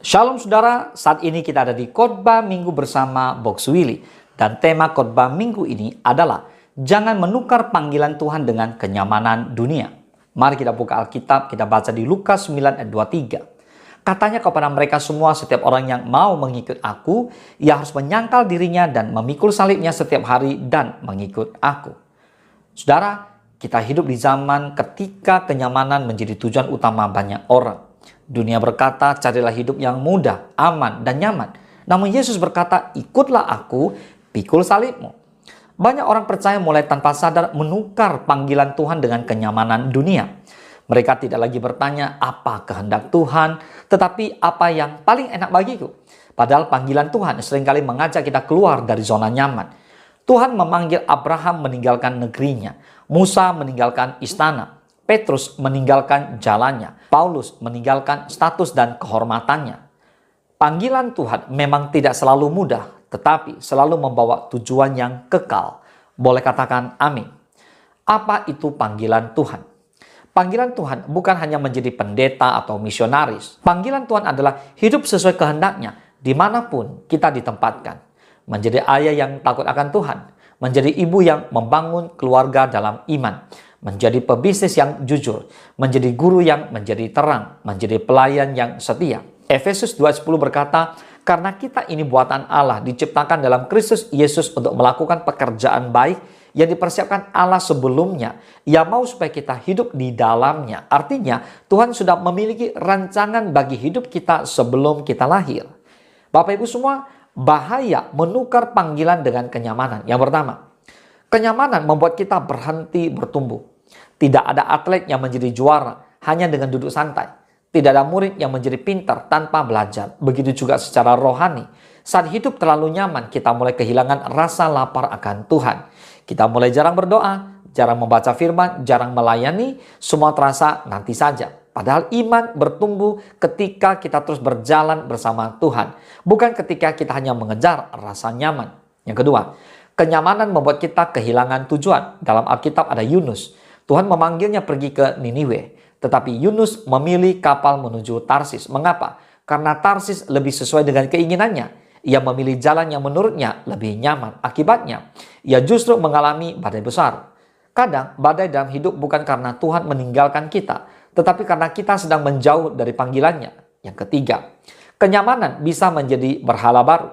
Shalom saudara, saat ini kita ada di khotbah minggu bersama Box Willy. Dan tema khotbah minggu ini adalah jangan menukar panggilan Tuhan dengan kenyamanan dunia. Mari kita buka Alkitab, kita baca di Lukas 9 ayat 23. Katanya kepada mereka semua, setiap orang yang mau mengikut aku, ia harus menyangkal dirinya dan memikul salibnya setiap hari dan mengikut aku. Saudara, kita hidup di zaman ketika kenyamanan menjadi tujuan utama banyak orang. Dunia berkata, carilah hidup yang mudah, aman, dan nyaman. Namun Yesus berkata, ikutlah aku, pikul salibmu. Banyak orang percaya mulai tanpa sadar menukar panggilan Tuhan dengan kenyamanan dunia. Mereka tidak lagi bertanya apa kehendak Tuhan, tetapi apa yang paling enak bagiku. Padahal panggilan Tuhan seringkali mengajak kita keluar dari zona nyaman. Tuhan memanggil Abraham meninggalkan negerinya, Musa meninggalkan istana, Petrus meninggalkan jalannya, Paulus meninggalkan status dan kehormatannya. Panggilan Tuhan memang tidak selalu mudah, tetapi selalu membawa tujuan yang kekal. Boleh katakan amin. Apa itu panggilan Tuhan? Panggilan Tuhan bukan hanya menjadi pendeta atau misionaris. Panggilan Tuhan adalah hidup sesuai kehendaknya dimanapun kita ditempatkan. Menjadi ayah yang takut akan Tuhan, menjadi ibu yang membangun keluarga dalam iman, menjadi pebisnis yang jujur, menjadi guru yang menjadi terang, menjadi pelayan yang setia. Efesus 2:10 berkata, karena kita ini buatan Allah, diciptakan dalam Kristus Yesus untuk melakukan pekerjaan baik yang dipersiapkan Allah sebelumnya. Ia mau supaya kita hidup di dalamnya. Artinya, Tuhan sudah memiliki rancangan bagi hidup kita sebelum kita lahir. Bapak Ibu semua, bahaya menukar panggilan dengan kenyamanan. Yang pertama, kenyamanan membuat kita berhenti bertumbuh. Tidak ada atlet yang menjadi juara hanya dengan duduk santai. Tidak ada murid yang menjadi pintar tanpa belajar. Begitu juga secara rohani. Saat hidup terlalu nyaman, kita mulai kehilangan rasa lapar akan Tuhan. Kita mulai jarang berdoa, jarang membaca firman, jarang melayani. Semua terasa nanti saja. Padahal iman bertumbuh ketika kita terus berjalan bersama Tuhan. Bukan ketika kita hanya mengejar rasa nyaman. Yang kedua, kenyamanan membuat kita kehilangan tujuan. Dalam Alkitab ada Yunus. Tuhan memanggilnya pergi ke Niniwe. Tetapi Yunus memilih kapal menuju Tarsis. Mengapa? Karena Tarsis lebih sesuai dengan keinginannya. Ia memilih jalan yang menurutnya lebih nyaman. Akibatnya, ia justru mengalami badai besar. Kadang badai dalam hidup bukan karena Tuhan meninggalkan kita, tetapi karena kita sedang menjauh dari panggilannya. Yang ketiga, kenyamanan bisa menjadi berhala baru.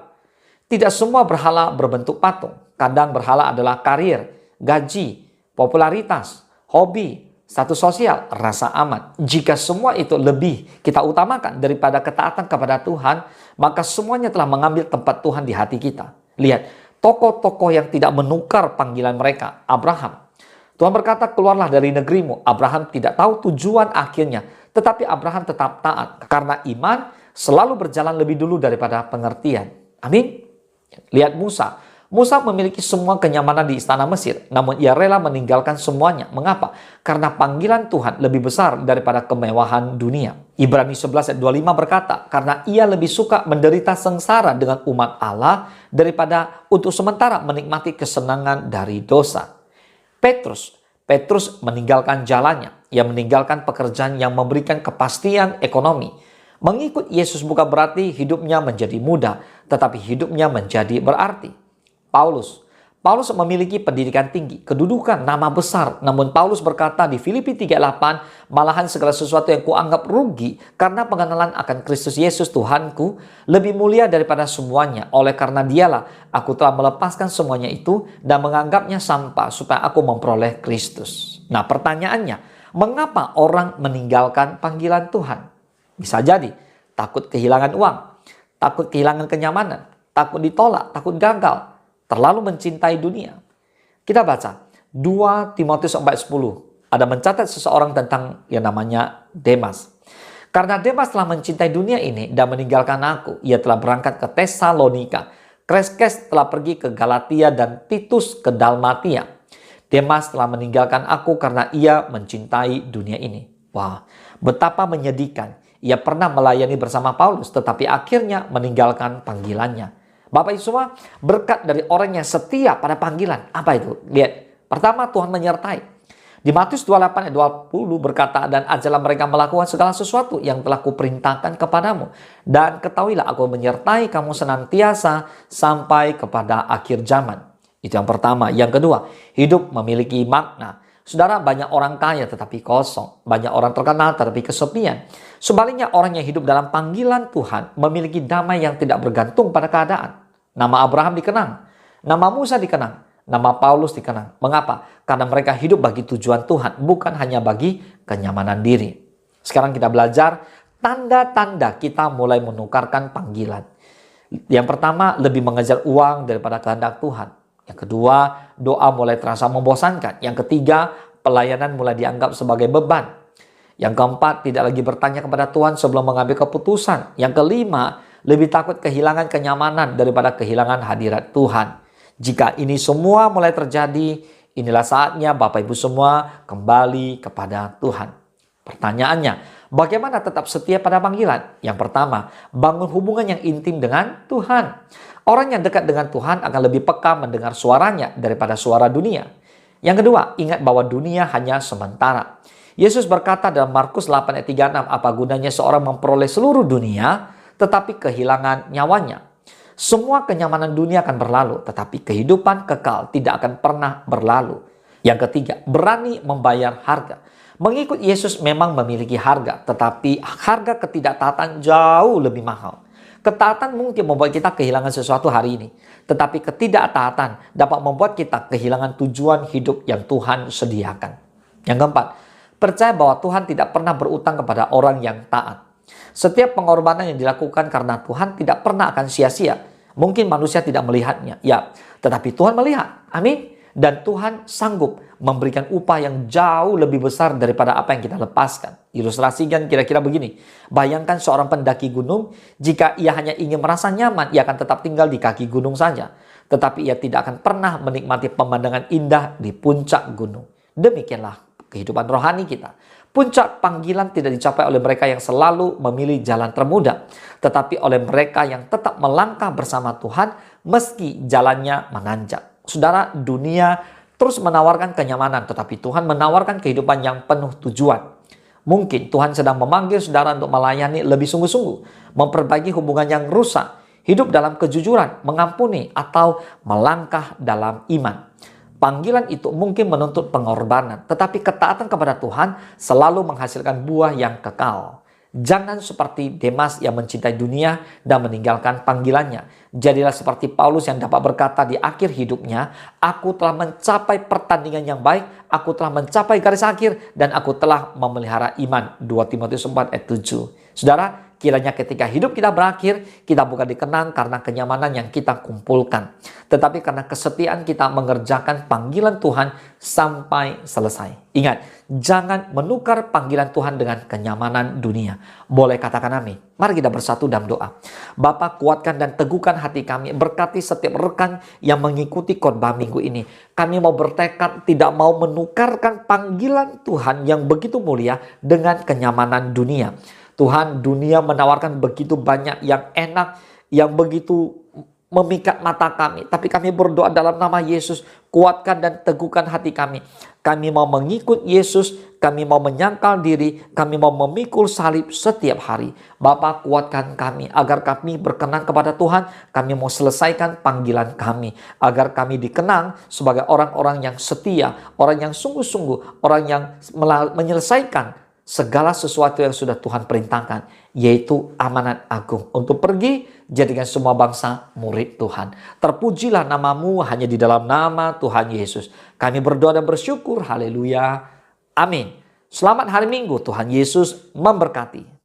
Tidak semua berhala berbentuk patung. Kadang berhala adalah karir, gaji, popularitas, hobi, status sosial, rasa aman. Jika semua itu lebih kita utamakan daripada ketaatan kepada Tuhan, maka semuanya telah mengambil tempat Tuhan di hati kita. Lihat, tokoh-tokoh yang tidak menukar panggilan mereka. Abraham. Tuhan berkata, keluarlah dari negerimu. Abraham tidak tahu tujuan akhirnya, tetapi Abraham tetap taat. Karena iman selalu berjalan lebih dulu daripada pengertian. Amin. Lihat Musa. Musa memiliki semua kenyamanan di istana Mesir, namun ia rela meninggalkan semuanya. Mengapa? Karena panggilan Tuhan lebih besar daripada kemewahan dunia. Ibrani 11 ayat 25 berkata, karena ia lebih suka menderita sengsara dengan umat Allah daripada untuk sementara menikmati kesenangan dari dosa. Petrus meninggalkan jalannya. Ia meninggalkan pekerjaan yang memberikan kepastian ekonomi. Mengikut Yesus bukan berarti hidupnya menjadi mudah, tetapi hidupnya menjadi berarti. Paulus memiliki pendidikan tinggi, kedudukan, nama besar. Namun Paulus berkata di Filipi 3:8, malahan segala sesuatu yang kuanggap rugi karena pengenalan akan Kristus Yesus Tuhanku lebih mulia daripada semuanya. Oleh karena dialah aku telah melepaskan semuanya itu dan menganggapnya sampah supaya aku memperoleh Kristus. Nah, pertanyaannya, mengapa orang meninggalkan panggilan Tuhan? Bisa jadi takut kehilangan uang, takut kehilangan kenyamanan, takut ditolak, takut gagal, terlalu mencintai dunia. Kita baca 2 Timotius 4:10. Ada mencatat seseorang tentang yang namanya Demas. Karena Demas telah mencintai dunia ini dan meninggalkan aku. Ia telah berangkat ke Tesalonika. Kreskes telah pergi ke Galatia dan Titus ke Dalmatia. Demas telah meninggalkan aku karena ia mencintai dunia ini. Wah, betapa menyedihkan. Ia pernah melayani bersama Paulus, tetapi akhirnya meninggalkan panggilannya. Bapak Ibu semua, berkat dari orang yang setia pada panggilan. Apa itu? Lihat, pertama Tuhan menyertai. Di Matius 28 ayat 20 berkata, dan ajarlah mereka melakukan segala sesuatu yang telah kuperintahkan kepadamu. Dan ketahuilah aku menyertai kamu senantiasa sampai kepada akhir zaman. Itu yang pertama. Yang kedua, hidup memiliki makna. Saudara, banyak orang kaya tetapi kosong. Banyak orang terkenal tetapi kesepian. Sebaliknya, orang yang hidup dalam panggilan Tuhan memiliki damai yang tidak bergantung pada keadaan. Nama Abraham dikenang. Nama Musa dikenang. Nama Paulus dikenang. Mengapa? Karena mereka hidup bagi tujuan Tuhan, bukan hanya bagi kenyamanan diri. Sekarang kita belajar tanda-tanda kita mulai menukarkan panggilan. Yang pertama, lebih mengejar uang daripada kehendak Tuhan. Yang kedua, doa mulai terasa membosankan. Yang ketiga, pelayanan mulai dianggap sebagai beban. Yang keempat, tidak lagi bertanya kepada Tuhan sebelum mengambil keputusan. Yang kelima, lebih takut kehilangan kenyamanan daripada kehilangan hadirat Tuhan. Jika ini semua mulai terjadi, inilah saatnya Bapak Ibu semua kembali kepada Tuhan. Pertanyaannya, bagaimana tetap setia pada panggilan? Yang pertama, bangun hubungan yang intim dengan Tuhan. Orang yang dekat dengan Tuhan akan lebih peka mendengar suaranya daripada suara dunia. Yang kedua, ingat bahwa dunia hanya sementara. Yesus berkata dalam Markus 8 ayat 36, apa gunanya seorang memperoleh seluruh dunia, tetapi kehilangan nyawanya. Semua kenyamanan dunia akan berlalu, tetapi kehidupan kekal tidak akan pernah berlalu. Yang ketiga, berani membayar harga. Mengikut Yesus memang memiliki harga, tetapi harga ketidaktaatan jauh lebih mahal. Ketaatan mungkin membuat kita kehilangan sesuatu hari ini, tetapi ketidaktaatan dapat membuat kita kehilangan tujuan hidup yang Tuhan sediakan. Yang keempat, percaya bahwa Tuhan tidak pernah berutang kepada orang yang taat. Setiap pengorbanan yang dilakukan karena Tuhan tidak pernah akan sia-sia. Mungkin manusia tidak melihatnya, ya, tetapi Tuhan melihat. Amin. Dan Tuhan sanggup memberikan upah yang jauh lebih besar daripada apa yang kita lepaskan. Ilustrasikan kira-kira begini. Bayangkan seorang pendaki gunung, jika ia hanya ingin merasa nyaman, ia akan tetap tinggal di kaki gunung saja. Tetapi ia tidak akan pernah menikmati pemandangan indah di puncak gunung. Demikianlah kehidupan rohani kita. Puncak panggilan tidak dicapai oleh mereka yang selalu memilih jalan termudah, tetapi oleh mereka yang tetap melangkah bersama Tuhan meski jalannya menanjak. Saudara, dunia terus menawarkan kenyamanan, tetapi Tuhan menawarkan kehidupan yang penuh tujuan. Mungkin Tuhan sedang memanggil saudara untuk melayani lebih sungguh-sungguh, memperbaiki hubungan yang rusak, hidup dalam kejujuran, mengampuni, atau melangkah dalam iman. Panggilan itu mungkin menuntut pengorbanan, tetapi ketaatan kepada Tuhan selalu menghasilkan buah yang kekal. Jangan seperti Demas yang mencintai dunia dan meninggalkan panggilannya. Jadilah seperti Paulus yang dapat berkata di akhir hidupnya, aku telah mencapai pertandingan yang baik, aku telah mencapai garis akhir, dan aku telah memelihara iman. 2 Timotius 4 ayat 7. Saudara, kiranya ketika hidup kita berakhir, kita bukan dikenang karena kenyamanan yang kita kumpulkan, tetapi karena kesetiaan kita mengerjakan panggilan Tuhan sampai selesai. Ingat, jangan menukar panggilan Tuhan dengan kenyamanan dunia. Boleh katakan amin. Mari kita bersatu dalam doa. Bapa, kuatkan dan teguhkan hati kami. Berkati setiap rekan yang mengikuti khotbah minggu ini. Kami mau bertekad tidak mau menukarkan panggilan Tuhan yang begitu mulia dengan kenyamanan dunia. Tuhan, dunia menawarkan begitu banyak yang enak, yang begitu memikat mata kami. Tapi kami berdoa dalam nama Yesus, kuatkan dan teguhkan hati kami. Kami mau mengikut Yesus, kami mau menyangkal diri, kami mau memikul salib setiap hari. Bapa, kuatkan kami agar kami berkenan kepada Tuhan. Kami mau selesaikan panggilan kami, agar kami dikenang sebagai orang-orang yang setia, orang yang sungguh-sungguh, orang yang menyelesaikan segala sesuatu yang sudah Tuhan perintahkan, yaitu amanat agung untuk pergi jadikan semua bangsa murid Tuhan. Terpujilah namamu hanya di dalam nama Tuhan Yesus. Kami berdoa dan bersyukur. Haleluya. Amin. Selamat hari Minggu. Tuhan Yesus memberkati.